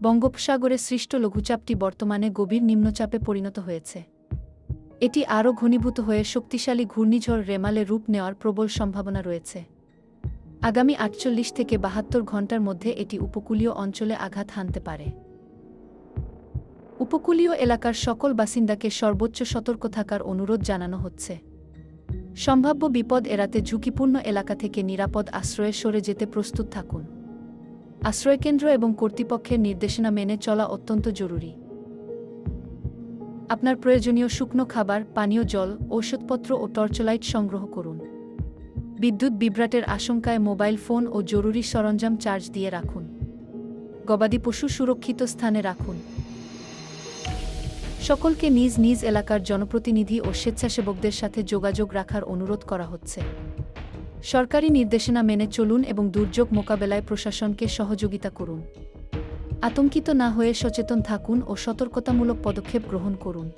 বঙ্গোপসাগরে সৃষ্ট লঘুচাপটি বর্তমানে গভীর নিম্নচাপে পরিণত হয়েছে। এটি আরও ঘনীভূত হয়ে শক্তিশালী ঘূর্ণিঝড় রেমালে রূপ নেওয়ার প্রবল সম্ভাবনা রয়েছে। আগামী ৪৮ থেকে ৭২ ঘণ্টার মধ্যে এটি উপকূলীয় অঞ্চলে আঘাত হানতে পারে। উপকূলীয় এলাকার সকল বাসিন্দাকে সর্বোচ্চ সতর্ক থাকার অনুরোধ জানানো হচ্ছে। সম্ভাব্য বিপদ এড়াতে ঝুঁকিপূর্ণ এলাকা থেকে নিরাপদ আশ্রয়ে সরে যেতে প্রস্তুত থাকুন। আশ্রয়কেন্দ্র এবং কর্তৃপক্ষের নির্দেশনা মেনে চলা অত্যন্ত জরুরি। আপনার প্রয়োজনীয় শুকনো খাবার, পানীয় জল, ঔষধপত্র ও টর্চলাইট সংগ্রহ করুন। বিদ্যুৎ বিভ্রাটের আশঙ্কায় মোবাইল ফোন ও জরুরি সরঞ্জাম চার্জ দিয়ে রাখুন। গবাদি পশু সুরক্ষিত স্থানে রাখুন। সকলকে নিজ নিজ এলাকার জনপ্রতিনিধি ও স্বেচ্ছাসেবকদের সাথে যোগাযোগ রাখার অনুরোধ করা হচ্ছে। সরকারি নির্দেশনা মেনে চলুন এবং দুর্যোগ মোকাবেলায় প্রশাসনকে সহযোগিতা করুন। আতঙ্কিত না হয়ে সচেতন থাকুন ও সতর্কতামূলক পদক্ষেপ গ্রহণ করুন।